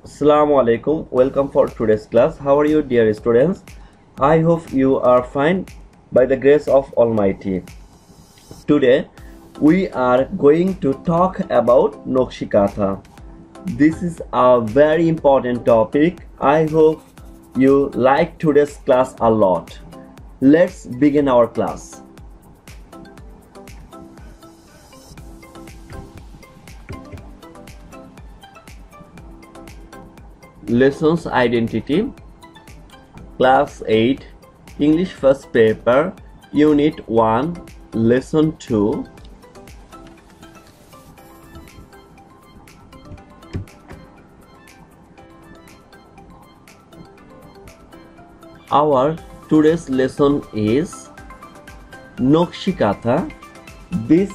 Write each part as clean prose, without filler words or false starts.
Assalamu alaikum. Welcome for today's class. How are you, dear students? I hope you are fine by the grace of Almighty. Today we are going to talk about Nokshikatha. This is a very important topic. I hope you like today's class a lot. Let's begin our class. Lessons Identity, Class 8, English First Paper, Unit 1, Lesson 2. Our today's lesson is Nokshikatha. This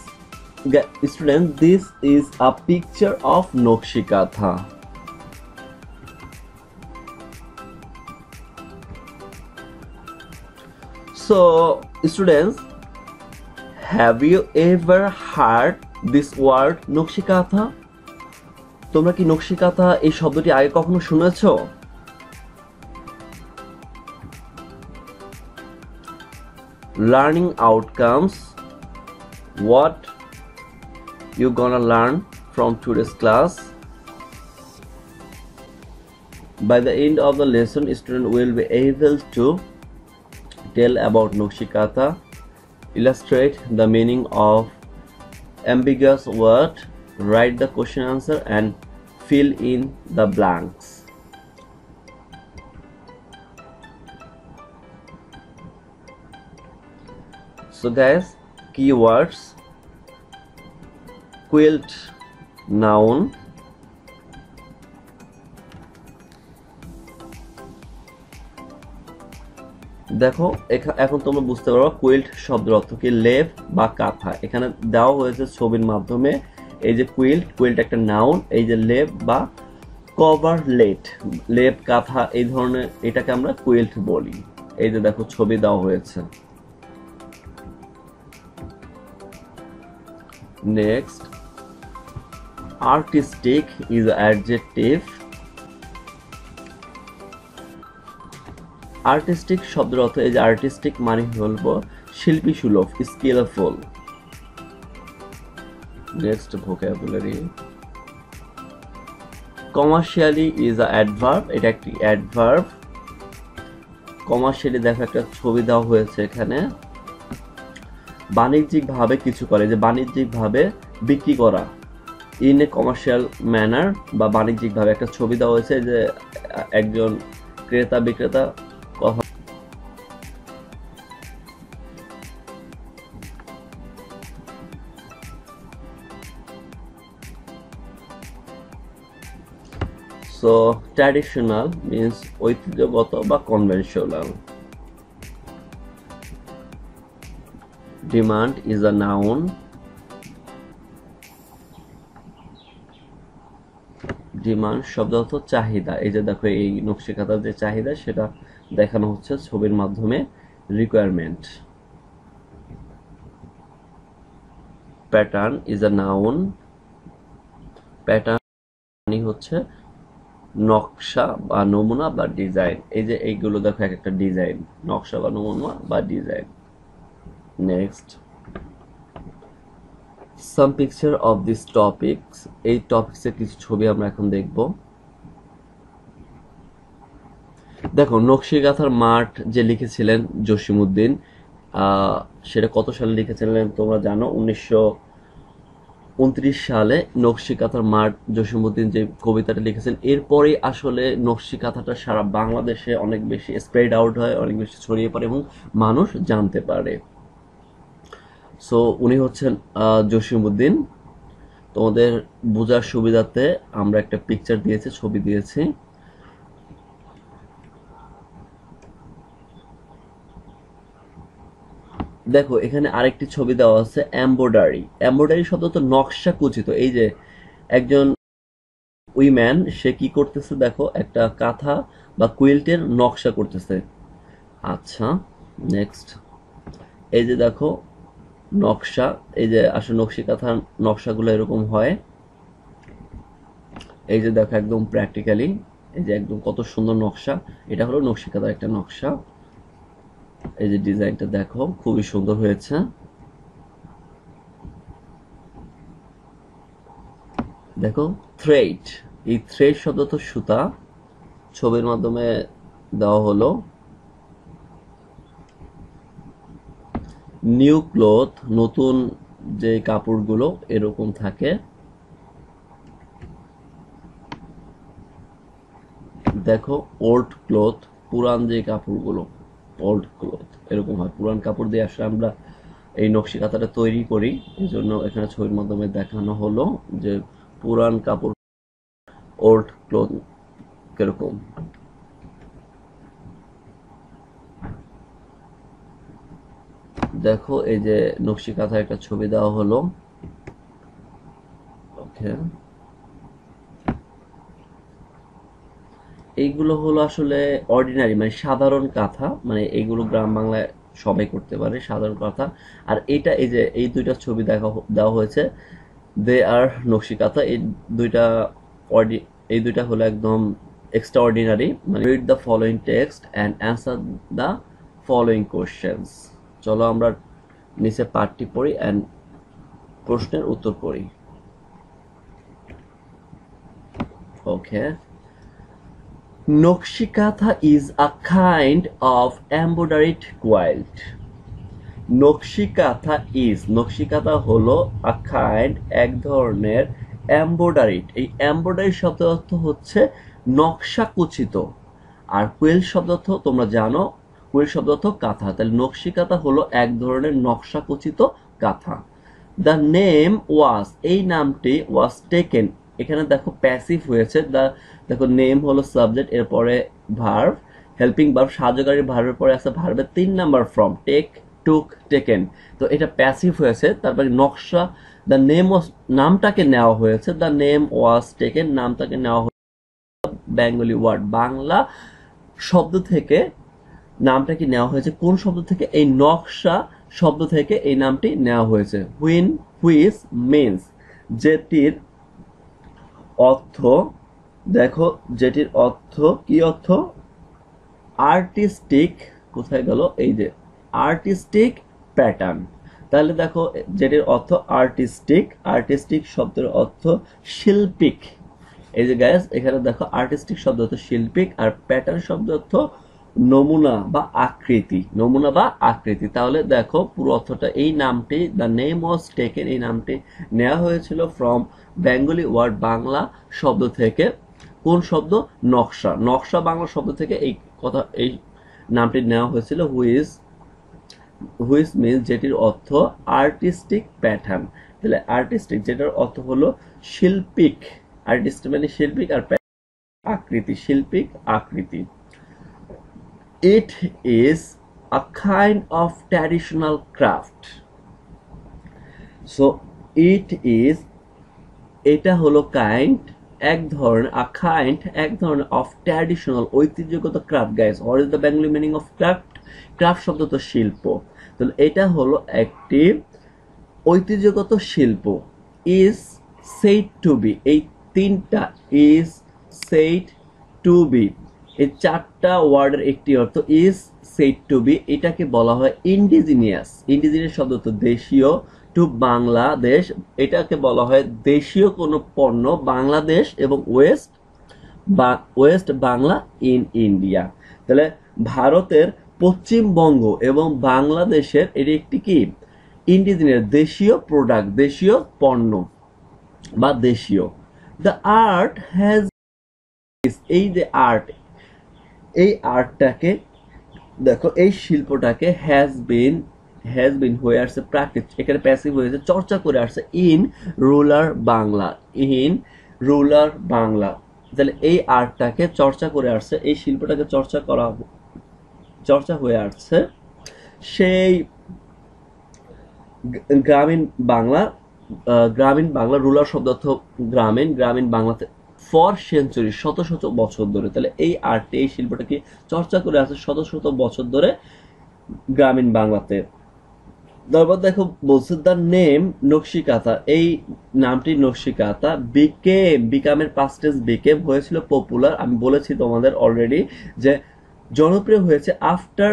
is a picture of Nokshikatha. So, students, have you ever heard this word Nokshikatha? তোমরা কি নকশিকাথা এই শব্দটি আগে কখনো শুনেছো? Learning outcomes. What you gonna learn from today's class? By the end of the lesson, student will be able to tell about Nokshikatha, illustrate the meaning of ambiguous word, write the question answer and fill in the blanks. So guys, keywords: quilt, noun, দেখো এখন তোমরা বুঝতে পারো quilt শব্দের অর্থ কি, লেপ বা কাঁথা। এখানে দেওয়া হয়েছে ছবির মাধ্যমে। এই যে কুইল্ট একটা নাউন, এই যে লেপ বা কভারলেট, লেপ কাঁথা এই ধরনের, এটাকে আমরা কুইল্ট বলি। এই যে দেখো ছবি দেওয়া হয়েছে। Next, artistic is adjective. Artistic শব্দের অর্থ, এই যে আর্টিস্টিক মানে হলো শিল্পী সুলভ, skillful. Next, vocabulary. Commercially is a adverb, এটা একটি অ্যাডভার্ব। কমার্শিয়ালি দেখো একটা ছবি দেওয়া হয়েছে এখানে। বাণিজ্যিকভাবে কিছু করে, যে বাণিজ্যিকভাবে বিক্রি করা, ইন এ কমার্শিয়াল ম্যানার, বা বাণিজ্যিকভাবে একটা ছবি দেওয়া হয়েছে যে একজন ক্রেতা বিক্রেতা কথা। So traditional means ঐতিহ্যগত বা conventional. Demand is a noun. Demand শব্দ অর্থ চাহিদা। এই যে দেখো এই নকশিকাথার যে চাহিদা সেটা দেখানো হচ্ছে ছবির মাধ্যমে। Requirement. Pattern is a noun. Pattern মানে হচ্ছে নকশা বা নমুনা বা ডিজাইন। এই যে এইগুলো দেখো এক একটা ডিজাইন, নকশা বা নমুনা বা design. Next, some picture of this topics. এই টপিকসের কিছু ছবি আমরা এখন দেখব। দেখো নকশিকাথার মাঠ যে লিখেছিলেন জসিমউদ্দিন, সেটা কত সালে লিখেছিলেন তোমরা জানো? 1929 সালে নকশিকাথার মাঠ জসিমউদ্দিন যে কবিতাটা লিখেছেন। এরপরে আসলে নকশিকাথাটা সারা বাংলাদেশে অনেক বেশি স্প্রেড আউট হয়, অনেক বেশি ছড়িয়ে পড়ে এবং মানুষ জানতে পারে। সো উনি হচ্ছেন জসিমউদ্দিন। তোমাদের বোঝার সুবিধাতে আমরা একটা পিকচার দিয়েছি, ছবি দিয়েছি। দেখো এখানে আরেকটি ছবি দেওয়া আছে, এমব্রয়ডারি। এমব্রয়ডারি শব্দ তো নকশা কুচিত। এই যে একজন উইম্যান, সে কি করতেছে দেখো, একটা কাঁথা বা কুইল্টের নকশা করতেছে। আচ্ছা, নেক্সট, এই যে দেখো নকশা, এই যে আসলে নকশিকাথার নকশাগুলো এরকম হয়। এই যে দেখো একদম প্র্যাকটিক্যালি, এই যে একদম কত সুন্দর নকশা। এটা হলো নকশিকাঁথার একটা নকশা। এই যে ডিজাইনটা দেখো খুবই সুন্দর হয়েছে। দেখো থ্রেড, এই থ্রেড শব্দ তো সুতা, ছবির মাধ্যমে দেওয়া হলো। নিউ ক্লথ, নতুন যে কাপড়গুলো এরকম থাকে। দেখো ওল্ড ক্লথ, পুরান যে কাপড়গুলো, ওল্ড ক্লথ এরকম হয়। পুরান কাপড় দিয়ে আসলে আমরা এই নকশি কাঁথাটা তৈরি করি, এই জন্য এখানে ছবির মাধ্যমে দেখানো হলো যে পুরান কাপড়, ওল্ড ক্লথ কিরকম। দেখো এই যে নকশি কাঁথার একটা ছবি দেওয়া হলো। ওকে, এইগুলো হলো আসলে অর্ডিনারি, মানে সাধারণ কাঁথা, মানে এইগুলো গ্রাম বাংলায় সবাই করতে পারে, সাধারণ কাঁথা। আর এটা এই যে এই দুইটা ছবি দেওয়া হয়েছে, দে আর নকশি কাঁথা। দুইটা এই দুইটা হলো একদম এক্সট্রা অর্ডিনারি। মানে read the following text and answer the following questions. চলো আমরা নিচে পাঠটি পড়ি অ্যান্ড প্রশ্নের উত্তর পড়ি। ওকে, Nakshi Kantha is a kind of embroidered quilt. Nakshi Kantha হলো a kind, এক ধরনের, এমব্রয়ডারিড। এই এমব্রয়ডারি শব্দের অর্থ হচ্ছে নকশা কুচিত, আর কুইল শব্দ অর্থ তোমরা জানো, কুইল শব্দ অর্থ কাঁথা। তাহলে নকশিকাঁথা হলো এক ধরনের নকশা কুচিত কাঁথা। দ্য নেম ওয়াজ, এই নামটি, ওয়াজ টেকেন, এখানে দেখো প্যাসিভ হয়েছে। দেখো নেম হলো সাবজেক্ট, এরপরে ভার্ব, হেল্পিং ভার্ব, সাহায্যকারী ভার্বের পরে আছে ভার্বের 3 নাম্বার ফর্ম, টেক, টুক, টেকেন। তো এটা প্যাসিভ হয়েছে, তারপরে নকশা, দ্য নেম ওয়াজ, নামটাকে নেওয়া হয়েছে, দ্য নেম ওয়াজ টেকেন, নামটাকে নেওয়া হয়েছে বেঙ্গলি ওয়ার্ড, বাংলা শব্দ থেকে নামটাকে নেওয়া হয়েছে। কোন শব্দ থেকে? এই নকশা শব্দ থেকে এই নামটি নেওয়া হয়েছে। হুইচ মিন্স, যেটির অর্থ, দেখো যেটির অর্থ কি অর্থ? আর্টিস্টিক, কোথায় গেল, এই যে আর্টিস্টিক প্যাটার্ন। তাহলে দেখো যেটির অর্থ আর্টিস্টিক শব্দের অর্থ শিল্পিক। এই যে গাইস এখানে দেখো আর্টিস্টিক শব্দ অর্থ শিল্পিক, আর প্যাটার্ন শব্দ অর্থ নমুনা বা আকৃতি। তাহলে দেখো পুরো অর্থটা, এই নামটি, দ্য নেম ওয়াজ টেকেন, এই নামটি নেওয়া হয়েছিল ফ্রম বেঙ্গলি ওয়ার্ড, বাংলা শব্দ থেকে। কোন শব্দ? নকশা বাংলা শব্দ থেকে এই নামটি নেওয়া হয়েছিল। হুইচ মিন্স, যেটির অর্থ আর্টিস্টিক প্যাটার্ন। তাহলে আর্টিস্টিক যেটার অর্থ হলো শিল্পিক, আর্টিস্ট মানে শিল্পিক, আর শিল্পিক আকৃতি। It is a kind of traditional craft. So এটা হলো কাইন্ড, এক ধরনের, এক ধরনের অফ ট্র্যাডিশনাল, ঐতিহ্যগত craft. Guys, what is the Bengali meaning of craft? Craft শব্দ তো শিল্প, তাহলে এটা হলো একটি ঐতিহ্যগত শিল্প। ইজ সেড টু বি, এই তিনটা, ইজ সেড টু বি, এই চারটা ওয়ার্ডের একটি অর্থ ইজ সেড টু বি। এটাকে বলা হয় ইন্ডিজিনিয়াস শব্দ তো দেশীয়, টু বাংলাদেশ, এটাকে বলা হয় দেশীয় কোনো পণ্য, বাংলাদেশ এবং ওয়েস্ট বাংলা ইন ইন্ডিয়া। তাহলে ভারতের পশ্চিমবঙ্গ এবং বাংলাদেশের এটি একটি কি? ইন্ডিজিনিয়াস, দেশীয় প্রোডাক্ট, দেশীয় পণ্য বা দেশীয়। দ্য আর্ট হ্যাজ, এই যে আর্ট, এই আর্টটাকে দেখো, এই শিল্পটাকে হ্যাজ বিন হয়ে আসছে প্র্যাকটিস, এখানে প্যাসিভ হয়েছে, চর্চা করে আসছে ইন রুলার বাংলা। তাহলে এই আর্টটাকে চর্চা করে আসছে, এই শিল্পটাকে চর্চা হয়ে আসছে সেই গ্রামীণ বাংলা, রুলার শব্দ অর্থ গ্রামীণ বাংলাতে ফর সেঞ্চুরি, শত বছর ধরে। তাহলে এই আর্টটি, এই শিল্পটাকে চর্চা করে আছে শত বছর ধরে গ্রামীণ বাংলাতে। তারপর দেখো বলছে দ্য নেম নকশিকাঁথা, এই নামটি নকশিকাঁথা বিকামের পাস্ট টেন্স বিকেম হয়েছিল পপুলার, আমি বলেছি তোমাদের অলরেডি যে জনপ্রিয় হয়েছে আফটার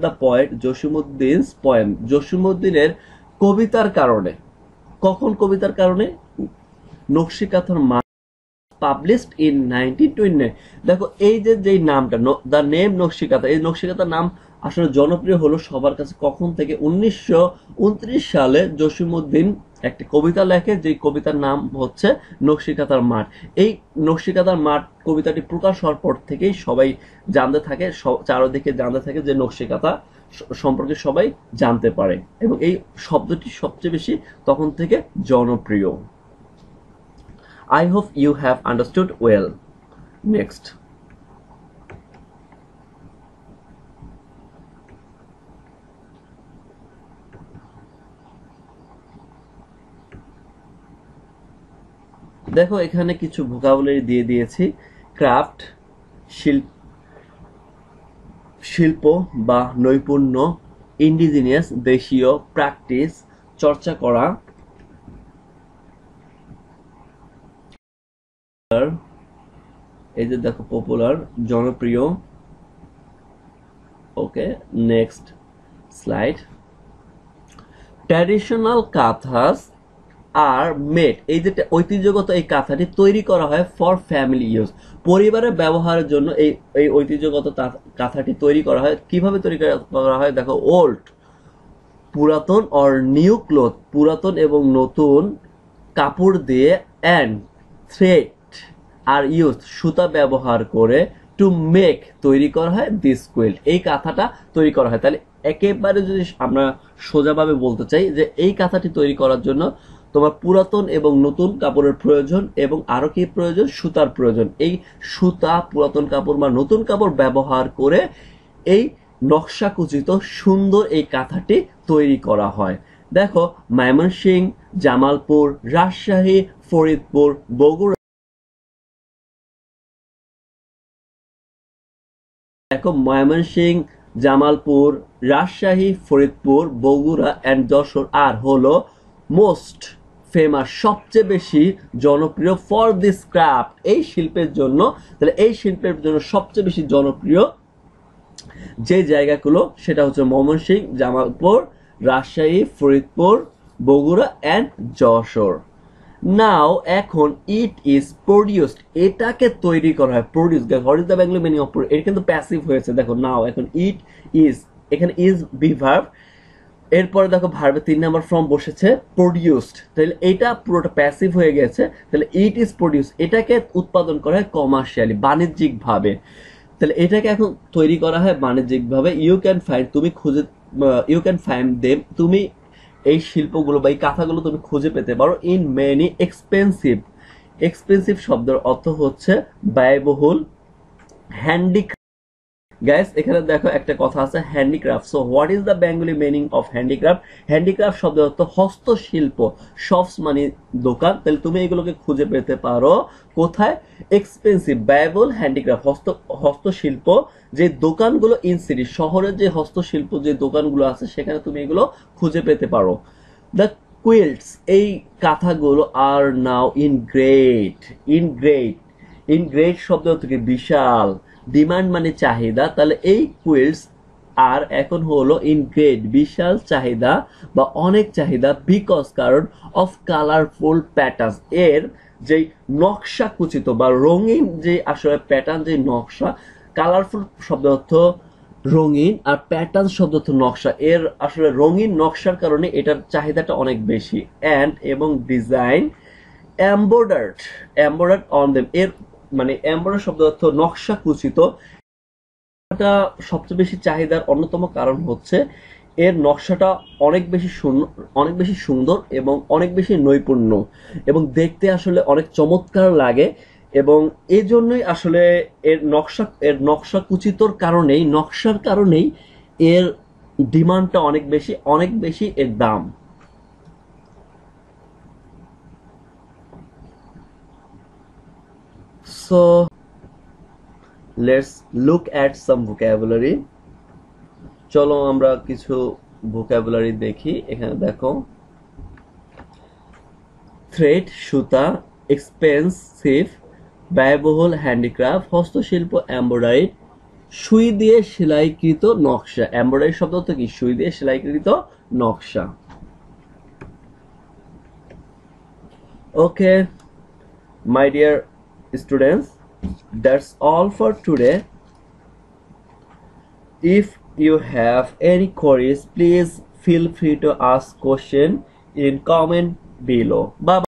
দ্য পয়েট জসিমউদ্দিনস পোয়েম, জসিমউদ্দিনের কবিতার কারণে। কখন কবিতার কারণে? নকশিকাঁথার পাবলিশড ইন 1929। দেখো এই যে যেই নামটা দ্য নেম নকশিকাঁথা, এই নকশিকাঁথার নাম আসলে জনপ্রিয় হলো সবার কাছে কখন থেকে? 1929 সালে জসিমউদ্দিন একটি কবিতা লেখে, যে কবিতার নাম হচ্ছে নকশিকাঁথার মাঠ। এই নকশিকাঁথার মাঠ কবিতাটি প্রকাশ হওয়ার পর থেকেই সবাই জানতে থাকে, চারদিকে জানতে থাকে যে নকশিকাঁথা সম্পর্কে সবাই জানতে পারে, এবং এই শব্দটি সবচেয়ে বেশি তখন থেকে জনপ্রিয়। I hope you have understood well. Next. দেখো এখানে কিছু ভোকাবুলারি দিয়ে দিয়েছি। ক্রাফট শিল্প বা নৈপুণ্য, ইন্ডিজিনিয়াস দেশীয়, প্র্যাকটিস চর্চা করা, এই যে দেখো পপুলার জনপ্রিয়। ওকে, next slide. Traditional kanthas are made, এই যে ঐতিহ্যগত এই কাঁথাটি তৈরি করা হয় ফর ফ্যামিলি ইউজ, পরিবারের ব্যবহারের জন্য এই ঐতিহ্যগত কাঁথাটি তৈরি করা হয়। কিভাবে তৈরি করা হয়? দেখো ওল্ড পুরাতন, অর নিউ ক্লথ পুরাতন এবং নতুন কাপড় দিয়ে, অ্যান্ড থ্রেড আর ইউজ সুতা ব্যবহার করে, টু মেক তৈরি করা হয় দিস কুইল্ট, এই কাঁথাটা তৈরি করা হয়। তাহলে একেবারে যদি আমরা সোজাভাবে বলতে চাই যে এই কাঁথাটি তৈরি করার জন্য তোমার পুরাতন এবং নতুন কাপড়ের প্রয়োজন, এবং আরো কি প্রয়োজন? সুতার প্রয়োজন। এই সুতা, পুরাতন কাপড় বা নতুন কাপড় ব্যবহার করে এই নকশাকুচিত সুন্দর এই কাঁথাটি তৈরি করা হয়। দেখো ময়মনসিংহ, জামালপুর, রাজশাহী, ফরিদপুর, বগুড়া, দেখো ময়মনসিংহ, জামালপুর, রাজশাহী, ফরিদপুর, বগুড়া অ্যান্ড যশোর আর হলো মোস্ট ফেমাস, সবচেয়ে বেশি জনপ্রিয় ফর দিস ক্রাফট, এই শিল্পের জন্য। তাহলে এই শিল্পের জন্য সবচেয়ে বেশি জনপ্রিয় যে জায়গাগুলো সেটা হচ্ছে ময়মনসিংহ, জামালপুর, রাজশাহী, ফরিদপুর, বগুড়া অ্যান্ড যশোর। নাও এখন ইট ইজ প্রডিউসড, এটাকে তৈরি করা হয়। Produce, what is the Bengali meaning of produce? এটা কিন্তু প্যাসিভ হয়েছে। দেখো নাও এখন ইট ইজ, এখানে ইজ বি ভার্ব, এরপরে দেখো ভার্বে 3 নাম্বার ফর্ম বসেছে প্রডিউসড, তাহলে এটা পুরোটা প্যাসিভ হয়ে গেছে। তাহলে ইট ইজ প্রডিউস, এটাকে উৎপাদন করা হয় কমার্শিয়ালি, বাণিজ্যিক ভাবে। তাহলে এটাকে এখন তৈরি করা হয় বাণিজ্যিক ভাবে। ইউ ক্যান ফাইন্ড, তুমি খুঁজে, ইউ ক্যান ফাইন্ড দেম, তুমি এই শিল্পগুলো বা এই কাঁথাগুলো তুমি খুঁজে পেতে পারো ইন মেনি এক্সপেন্সিভ, এক্সপেন্সিভ শব্দের অর্থ হচ্ছে ব্যয়বহুল, হ্যান্ডিক্রাফট। গাইস এখানে দেখো একটা কথা আছে handicraft. So what is the Bengali meaning of handicraft? Handicraft শব্দের অর্থ হস্তশিল্প, শপস মানে দোকান। তাহলে তুমি এগুলোকে খুঁজে পেতে পারো কোথায়? এক্সপেন্সিভ, ব্যয়বহুল, হ্যান্ডিক্রাফট হস্তশিল্প যে দোকানগুলো ইন সিটি, শহরের যে হস্তশিল্প যে দোকানগুলো আছে সেখানে তুমি এগুলো খুঁজে পেতে পারো। দ্য কুইল্টস, এই কাঁথাগুলো আর নাও ইন গ্রেট শব্দ থেকে বিশাল, ডিমান্ড মানে চাহিদা। তাহলে এই কুইল্টস আর এখন হলো ইন গ্রেট, বিশাল চাহিদা বা অনেক চাহিদা, বিকজ কারণ, অফ কালারফুল প্যাটার্ন, এর যে নকশা কুচিত বা রঙিন যে আসলে প্যাটার্ন, যে নকশা, কালারফুল শব্দ অর্থ রঙিন আর প্যাটার্ন শব্দ অর্থ নকশা, এর আসলে রঙিন নকশার কারণে এটার চাহিদাটা অনেক বেশি। অ্যান্ড এবং ডিজাইন এমব্রয়ডার্ড অন দেম, এর মানে এমব্রয়ডারি শব্দ অর্থ নকশা কুচিত, এটা সবচেয়ে বেশি চাহিদার অন্যতম কারণ হচ্ছে এর নকশাটা অনেক বেশি সুন্দর এবং অনেক বেশি নৈপুণ্য, এবং দেখতে আসলে অনেক চমৎকার লাগে। এবং এই জন্যই আসলে এর নকশা কুচিতর কারণেই, নকশার কারণেই এর ডিমান্ডটা অনেক বেশি এর দাম। So let's look at some vocabulary. চলো আমরা কিছু ভোকাবুলারি দেখি। এখানে দেখো, থ্রেড সুতা, এক্সপেন্সিভ ব্যয়বহুল, হ্যান্ডিক্রাফট হস্তশিল্প, এমব্রয়ডারি সুই দিয়ে সেলাইকৃত নকশা। এমব্রয়ডারি শব্দ তো কি, সুই দিয়ে সেলাইকৃত নকশা। Okay, my dear students, that's all for today. If you have any queries, please feel free to ask question in comment below. Bye bye.